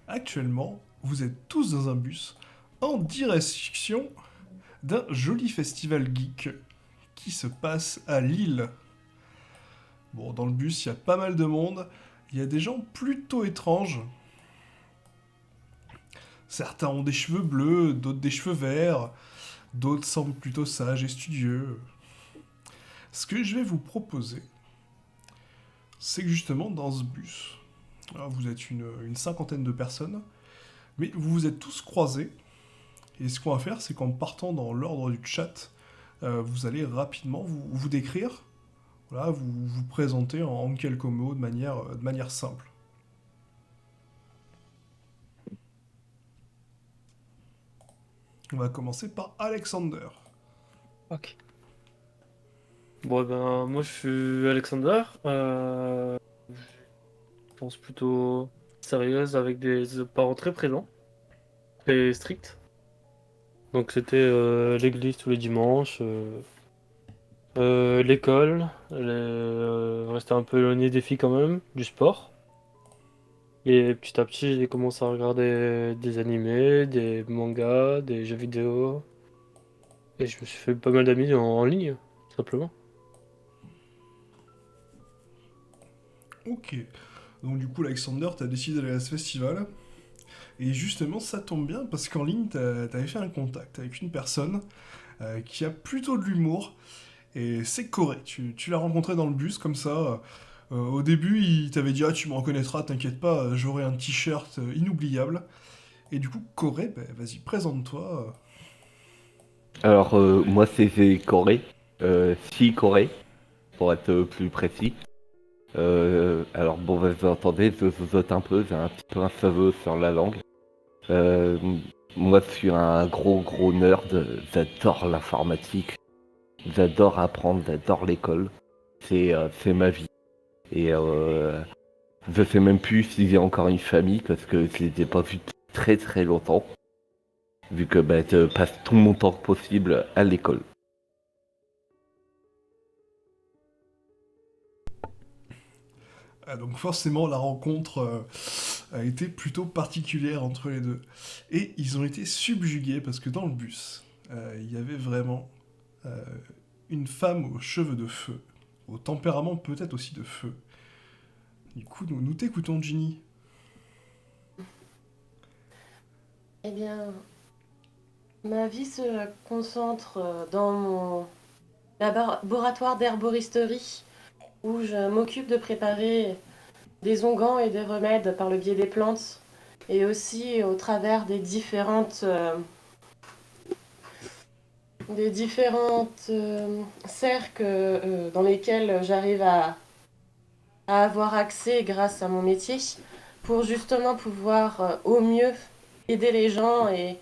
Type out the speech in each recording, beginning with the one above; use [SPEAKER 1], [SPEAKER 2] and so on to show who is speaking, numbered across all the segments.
[SPEAKER 1] Actuellement, vous êtes tous dans un bus en direction d'un joli festival geek qui se passe à Lille. Bon, dans le bus, il y a pas mal de monde. Il y a des gens plutôt étranges. Certains ont des cheveux bleus, d'autres des cheveux verts, d'autres semblent plutôt sages et studieux. Ce que je vais vous proposer, c'est que justement dans ce bus, alors vous êtes une cinquantaine de personnes, mais vous vous êtes tous croisés. Et ce qu'on va faire, c'est qu'en partant dans l'ordre du chat, vous allez rapidement vous décrire, voilà, vous présenter en quelques mots de manière simple. On va commencer par Alexander.
[SPEAKER 2] Ok. Bon, moi je suis Alexander. Je pense plutôt sérieuse avec des parents très présents, très stricts. Donc c'était l'église tous les dimanches, l'école, rester un peu éloigné des filles quand même, du sport. Et petit à petit, j'ai commencé à regarder des animés, des mangas, des jeux vidéo. Et je me suis fait pas mal d'amis en ligne, tout simplement.
[SPEAKER 1] Ok. Donc du coup, Alexander, t'as décidé d'aller à ce festival. Et justement, ça tombe bien parce qu'en ligne, t'avais fait un contact avec une personne qui a plutôt de l'humour. Et c'est Corée. Tu l'as rencontré dans le bus comme ça. Au début, il t'avait dit: Ah, tu me reconnaîtras, t'inquiète pas, j'aurai un t-shirt inoubliable. Et du coup, Corée, ben, vas-y, présente-toi.
[SPEAKER 3] Alors, moi, c'est Corée. Si Corée, pour être plus précis. Alors, bon, vous entendez, je zozote un peu, j'ai un petit peu un saveux sur la langue. Euh, Moi, je suis un gros nerd. J'adore l'informatique. J'adore apprendre, j'adore l'école. C'est ma vie. Et je sais même plus si j'ai encore une famille parce que je les ai pas vus depuis très longtemps. Vu que bah, je passe tout mon temps possible à l'école.
[SPEAKER 1] Ah, donc forcément, la rencontre a été plutôt particulière entre les deux. Et ils ont été subjugués parce que dans le bus, il y avait vraiment euh, une femme aux cheveux de feu, au tempérament peut-être aussi de feu. Du coup, nous t'écoutons, Ginny.
[SPEAKER 4] Eh bien, ma vie se concentre dans mon laboratoire d'herboristerie où je m'occupe de préparer des onguents et des remèdes par le biais des plantes et aussi au travers des différentes serres dans lesquelles j'arrive à avoir accès grâce à mon métier pour justement pouvoir au mieux aider les gens et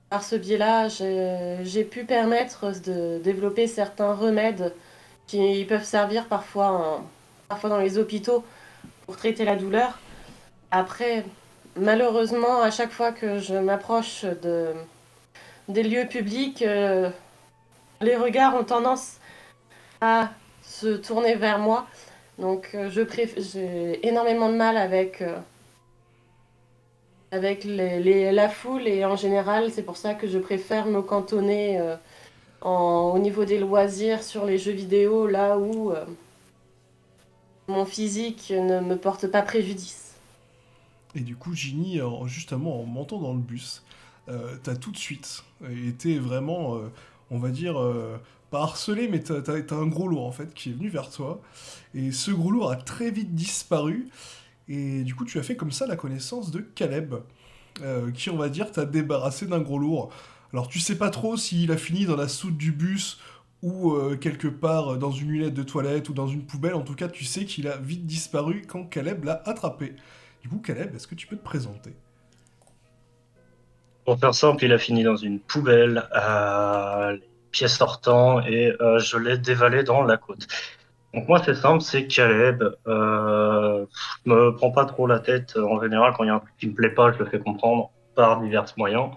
[SPEAKER 4] par ce biais-là, j'ai pu permettre de développer certains remèdes qui peuvent servir parfois dans les hôpitaux pour traiter la douleur. Après, malheureusement, à chaque fois que je m'approche des lieux publics, les regards ont tendance à se tourner vers moi. Donc, j'ai énormément de mal avec la foule et en général, c'est pour ça que je préfère me cantonner au niveau des loisirs sur les jeux vidéo, là où mon physique ne me porte pas préjudice.
[SPEAKER 1] Et du coup, Ginny, justement, en montant dans le bus, t'as tout de suite été vraiment, on va dire, pas harcelé, mais t'as un gros lourd en fait qui est venu vers toi. Et ce gros lourd a très vite disparu. Et du coup, tu as fait comme ça la connaissance de Caleb, qui, on va dire, t'a débarrassé d'un gros lourd. Alors, tu sais pas trop s'il a fini dans la soute du bus ou quelque part dans une lunette de toilette ou dans une poubelle. En tout cas, tu sais qu'il a vite disparu quand Caleb l'a attrapé. Du coup, Caleb, est-ce que tu peux te présenter?
[SPEAKER 5] Pour faire simple, il a fini dans une poubelle, les pieds sortants, et je l'ai dévalé dans la côte. Donc moi, c'est simple, c'est Caleb. Je me prends pas trop la tête. En général, quand il y a un truc qui me plaît pas, je le fais comprendre par divers moyens.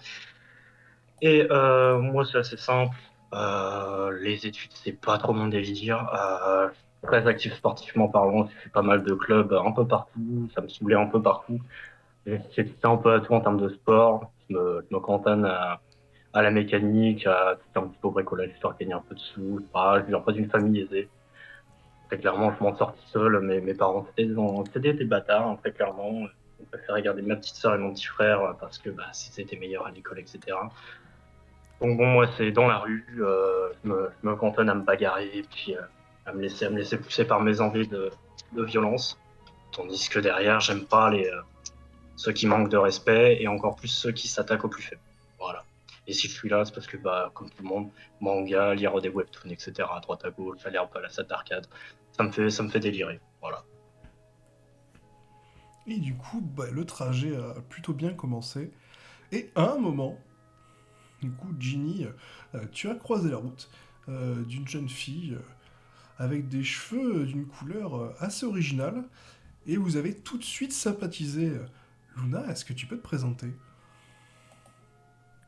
[SPEAKER 5] Et moi, c'est assez simple. Les études, c'est pas trop mon délire. Je suis très actif sportivement parlant. Je fais pas mal de clubs un peu partout. Ça me saoulait un peu partout. J'ai touché un peu à tout en termes de sport. Je me cantonne à la mécanique, à tout un petit peu au bricolage, histoire de gagner un peu de sous. Je viens pas d'une famille aisée. Très clairement, je m'en sortis seul. Mes parents, c'était des bâtards, hein, très clairement. On préférait garder ma petite soeur et mon petit frère parce que c'était meilleur à l'école, etc. Donc bon, moi, c'est dans la rue. Je me cantonne à me bagarrer et puis à me laisser pousser par mes envies de violence. Tandis que derrière, j'aime pas ceux qui manquent de respect et encore plus ceux qui s'attaquent aux plus faibles. Voilà. Et si je suis là, c'est parce que, comme tout le monde, manga, lire des webtoons, etc., à droite à gauche, aller un peu à la salle d'arcade, ça me fait délirer. Voilà.
[SPEAKER 1] Et du coup, le trajet a plutôt bien commencé. Et à un moment, du coup, Ginny, tu as croisé la route d'une jeune fille avec des cheveux d'une couleur assez originale. Et vous avez tout de suite sympathisé. Luna, est-ce que tu peux te présenter?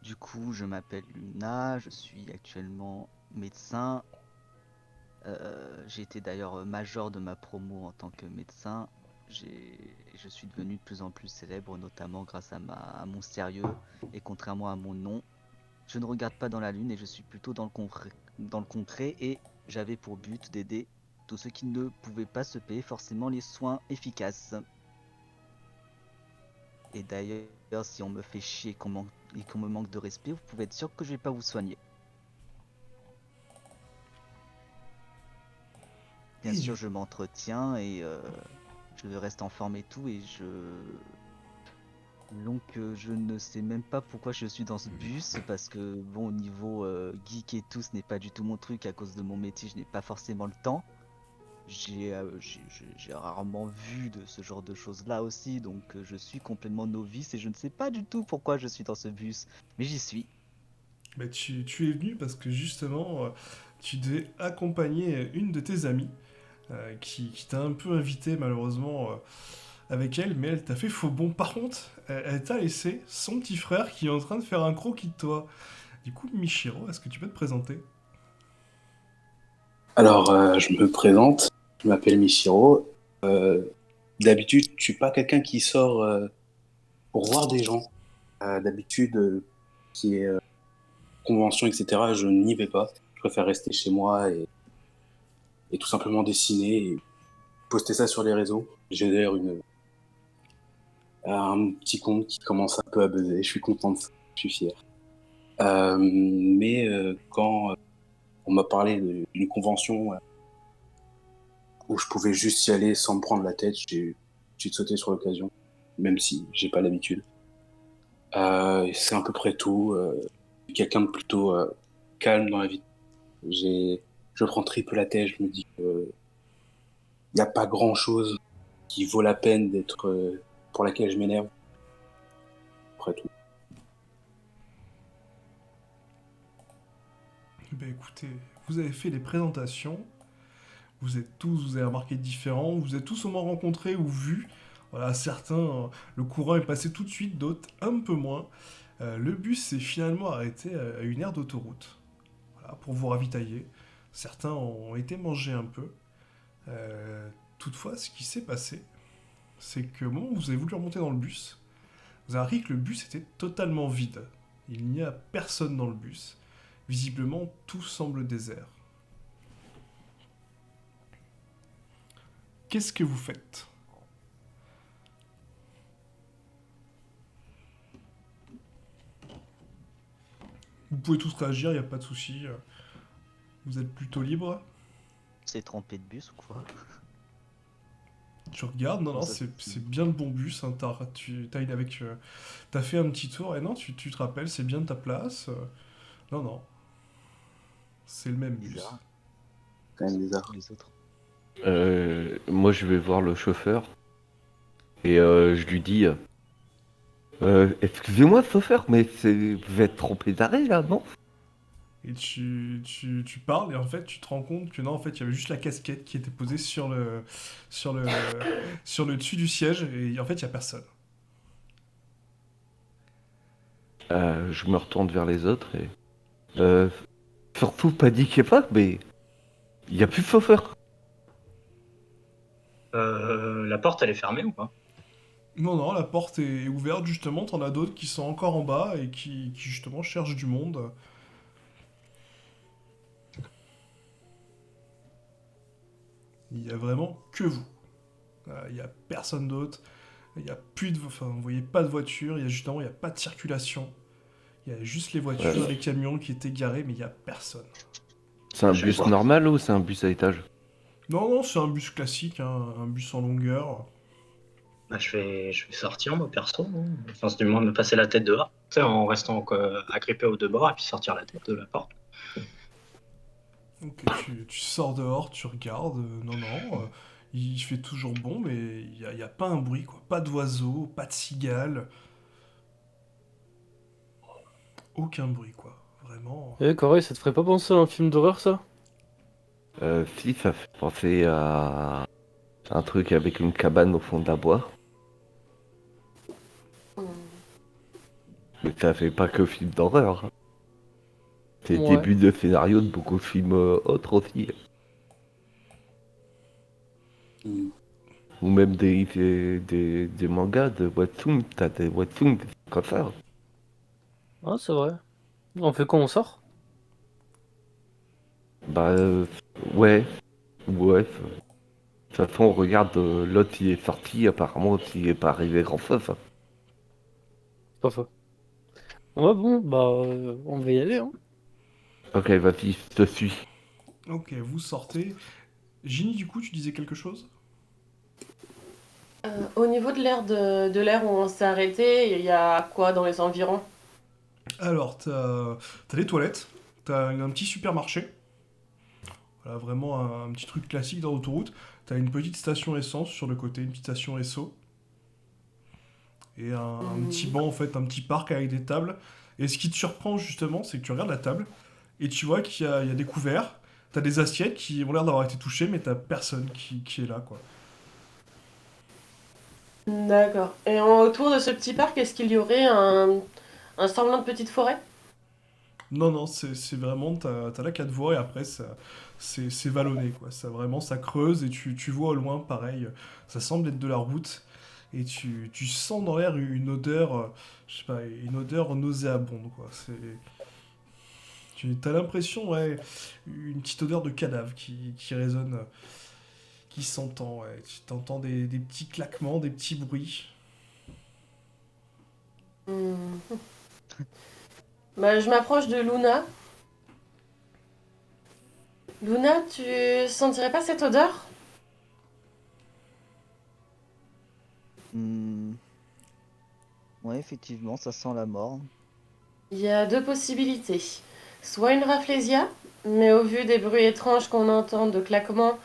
[SPEAKER 6] Du coup, je m'appelle Luna, je suis actuellement médecin. J'ai été d'ailleurs major de ma promo en tant que médecin. Je suis devenu de plus en plus célèbre, notamment grâce à mon sérieux. Et contrairement à mon nom, je ne regarde pas dans la lune et je suis plutôt dans le concret. Et j'avais pour but d'aider tous ceux qui ne pouvaient pas se payer forcément les soins efficaces. Et d'ailleurs, si on me fait chier et qu'on me manque de respect, vous pouvez être sûr que je vais pas vous soigner. Bien
[SPEAKER 1] Et
[SPEAKER 6] sûr,
[SPEAKER 1] du
[SPEAKER 6] je m'entretiens et je reste en forme et tout. Donc, je ne sais même pas pourquoi je suis dans ce bus. Parce que, bon, au niveau geek et tout, ce n'est pas du tout mon truc. À cause de mon métier, je n'ai pas forcément le temps. J'ai rarement vu de ce genre de choses-là aussi. Donc, je suis complètement novice et je ne sais pas du tout pourquoi je suis dans ce bus. Mais j'y suis.
[SPEAKER 1] tu es venu parce que justement, tu devais accompagner une de tes amies qui t'a un peu invité malheureusement avec elle, mais elle t'a fait faux bond. Par contre, elle t'a laissé son petit frère qui est en train de faire un croquis de toi. Du coup, Michiro, est-ce que tu peux te présenter?
[SPEAKER 7] Alors, je me présente, je m'appelle Michiro. Euh, D'habitude, je suis pas quelqu'un qui sort pour voir des gens. D'habitude, qui est convention, etc., je n'y vais pas. Je préfère rester chez moi et tout simplement dessiner et poster ça sur les réseaux. J'ai d'ailleurs un petit compte qui commence un peu à buzzer. Je suis content de ça, je suis fier. Mais quand on m'a parlé d'une convention où je pouvais juste y aller sans me prendre la tête, j'ai sauté sur l'occasion, même si j'ai pas l'habitude. C'est à peu près tout. Je suis quelqu'un de plutôt calme dans la vie. Je prends très peu la tête. Je me dis que y a pas grand chose qui vaut la peine d'être pour laquelle je m'énerve. Après tout.
[SPEAKER 1] Eh ben, écoutez, vous avez fait les présentations, vous avez remarqué différents, vous êtes tous au moins rencontrés ou vus. Voilà, certains, le courant est passé tout de suite, d'autres un peu moins. Le bus s'est finalement arrêté à une aire d'autoroute, voilà, pour vous ravitailler. Certains ont été mangés un peu. Euh, Toutefois, ce qui s'est passé, c'est que au moment où vous avez voulu remonter dans le bus, vous avez appris que le bus était totalement vide. Il n'y a personne dans le bus. Visiblement, tout semble désert. Qu'est-ce que vous faites? Vous pouvez tous réagir, il n'y a pas de souci. Vous êtes plutôt libre.
[SPEAKER 6] C'est trompé de bus ou quoi?
[SPEAKER 1] Tu regardes, non,
[SPEAKER 6] Comment
[SPEAKER 1] non,
[SPEAKER 6] ça se
[SPEAKER 1] c'est
[SPEAKER 6] fait?
[SPEAKER 1] bien le bon bus. Hein, t'as fait un petit tour, et non, tu te rappelles, c'est bien ta place. Non, non, c'est le même bus.
[SPEAKER 6] Bizarre.
[SPEAKER 7] Quand même
[SPEAKER 6] Sauf
[SPEAKER 7] bizarre.
[SPEAKER 6] tous les autres.
[SPEAKER 3] Moi, je vais voir le chauffeur et je lui dis excusez-moi, chauffeur, mais vous êtes trompé d'arrêt là, non?
[SPEAKER 1] Et tu parles, et en fait, tu te rends compte que non, en fait, il y avait juste la casquette qui était posée sur le, sur le dessus du siège, et en fait, il n'y a personne.
[SPEAKER 3] Je me retourne vers les autres et euh, surtout paniquez pas, mais il y a plus de chauffeur.
[SPEAKER 5] La porte, elle est fermée ou pas?
[SPEAKER 1] Non, non, la porte est ouverte, justement, t'en as d'autres qui sont encore en bas et qui justement cherchent du monde. Il y a vraiment que vous. Il y a personne d'autre. Il y a plus de... Enfin, vous voyez pas de voiture, il y a justement, il y a pas de circulation. Il y a juste les voitures,
[SPEAKER 3] Ouais.
[SPEAKER 1] les camions qui étaient garés, mais il y a personne.
[SPEAKER 3] C'est un
[SPEAKER 5] Je vais
[SPEAKER 3] bus
[SPEAKER 5] voir.
[SPEAKER 3] normal ou c'est un bus à étage?
[SPEAKER 1] Non, non, c'est un bus classique, hein, un bus en longueur.
[SPEAKER 5] Bah, je vais sortir, moi, perso, hein. Enfin, c'est du moins de me passer la tête dehors. Tu sais, en restant agrippé aux deux bords et puis sortir la tête de la porte.
[SPEAKER 1] Donc tu sors dehors, tu regardes, non, non, il fait toujours bon, mais il y a pas un bruit, quoi. Pas d'oiseaux, pas de cigales, aucun bruit, quoi. Vraiment.
[SPEAKER 2] Eh, Corey, ça te ferait pas penser à un film d'horreur, ça?
[SPEAKER 3] Si, ça fait penser à un truc avec une cabane au fond de la bois.
[SPEAKER 4] Hmm.
[SPEAKER 3] Mais ça fait pas que film d'horreur, hein. C'est le
[SPEAKER 2] Ouais.
[SPEAKER 3] début de scénario de beaucoup de films autres aussi.
[SPEAKER 7] Hmm.
[SPEAKER 3] Ou même des mangas de webtoon. T'as des webtoons, des trucs comme ça.
[SPEAKER 2] Ah, c'est vrai. On fait quoi, on sort?
[SPEAKER 3] Bah, ouais. Ouais. De toute façon, on regarde, l'autre il est sorti, apparemment il est pas arrivé grand chose.
[SPEAKER 2] Pas faux. Ouais, bon, bah, on va y aller, hein.
[SPEAKER 3] Ok, vas-y, je te suis.
[SPEAKER 1] Ok, vous sortez. Ginny, du coup, tu disais quelque chose?
[SPEAKER 4] Au niveau de l'air où on s'est arrêté, il y a quoi dans les environs?
[SPEAKER 1] Alors, t'as les toilettes, t'as un petit supermarché, voilà, vraiment un petit truc classique dans l'autoroute. T'as une petite station essence sur le côté, une petite station Esso, et un petit
[SPEAKER 4] Hmm.
[SPEAKER 1] banc, en fait, un petit parc avec des tables. Et ce qui te surprend, justement, c'est que tu regardes la table, et tu vois il y a des couverts, t'as des assiettes qui ont l'air d'avoir été touchées, mais t'as personne qui est là, quoi.
[SPEAKER 4] D'accord. Et autour de ce petit parc, est-ce qu'il y aurait un semblant de petite forêt?
[SPEAKER 1] Non, non, c'est vraiment, t'as la 4 voies et après, c'est vallonné, quoi. Ça, vraiment, ça creuse et tu vois au loin, pareil, ça semble être de la route et tu sens dans l'air une odeur, je sais pas, une odeur nauséabonde, quoi. T'as l'impression, ouais, une petite odeur de cadavre qui résonne, qui s'entend, ouais. Tu t'entends des petits claquements, des petits bruits.
[SPEAKER 4] Hmm. Bah, je m'approche de Luna. Luna, tu sentirais pas cette odeur?
[SPEAKER 6] Hmm, ouais, effectivement, ça sent la mort.
[SPEAKER 4] Il y a deux possibilités. Soit une rafflesia, mais au vu des bruits étranges qu'on entend de claquements,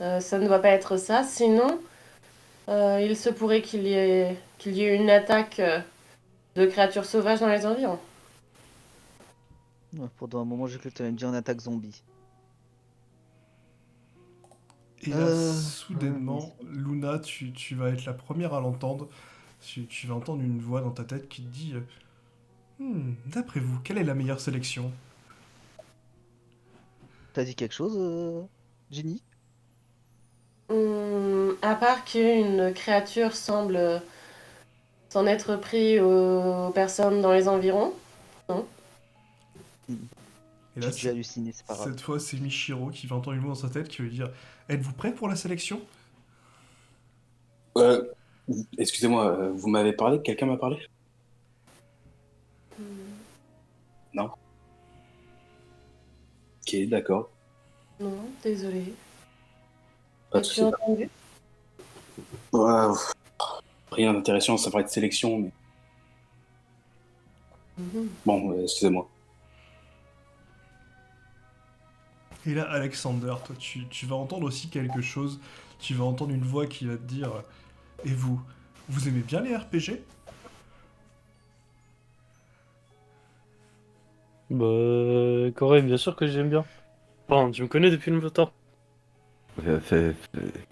[SPEAKER 4] ça ne doit pas être ça. Sinon, il se pourrait qu'il y ait une attaque de créatures sauvages dans les environs.
[SPEAKER 6] Ouais, pendant un moment, j'ai cru que tu allais me dire une attaque zombie.
[SPEAKER 1] Et là, soudainement, Luna, tu vas être la première à l'entendre. Tu vas entendre une voix dans ta tête qui te dit d'après vous, quelle est la meilleure sélection?
[SPEAKER 6] T'as dit quelque chose, Ginny?
[SPEAKER 4] À part qu'une créature semble s'en être pris aux personnes dans les environs. Non.
[SPEAKER 6] Hmm,
[SPEAKER 1] Et là,
[SPEAKER 6] j'ai dû halluciner, c'est pas grave.
[SPEAKER 1] cette fois, c'est Michiro qui va entendre une voix dans sa tête qui va lui dire êtes-vous prêt pour la sélection?
[SPEAKER 7] Euh, Excusez-moi, vous m'avez parlé? Quelqu'un m'a parlé? Non? Ok, d'accord.
[SPEAKER 4] Non, désolé.
[SPEAKER 7] Pas de
[SPEAKER 4] As-tu
[SPEAKER 7] souci.
[SPEAKER 4] entendu?
[SPEAKER 7] Ouais, rien d'intéressant, ça va être sélection, mais
[SPEAKER 4] Mhm.
[SPEAKER 7] bon, excusez-moi.
[SPEAKER 1] Et là, Alexander, toi, tu vas entendre aussi quelque chose. Tu vas entendre une voix qui va te dire et vous aimez bien les RPG?
[SPEAKER 2] Bah, Corey, bien sûr que j'aime bien. Enfin, tu me connais depuis longtemps.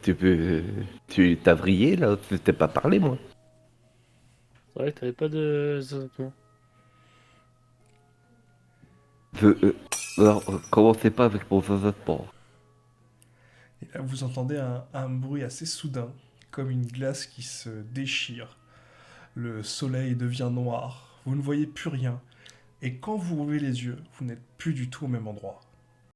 [SPEAKER 3] Tu peux. Tu t'as vrillé là? Tu t'es pas parlé, moi.
[SPEAKER 2] C'est vrai que t'avais pas de...
[SPEAKER 3] Je, alors, commencez pas avec mon zozotement.
[SPEAKER 1] Et là, vous entendez un bruit assez soudain, comme une glace qui se déchire. Le soleil devient noir, vous ne voyez plus rien, et quand vous ouvrez les yeux, vous n'êtes plus du tout au même endroit.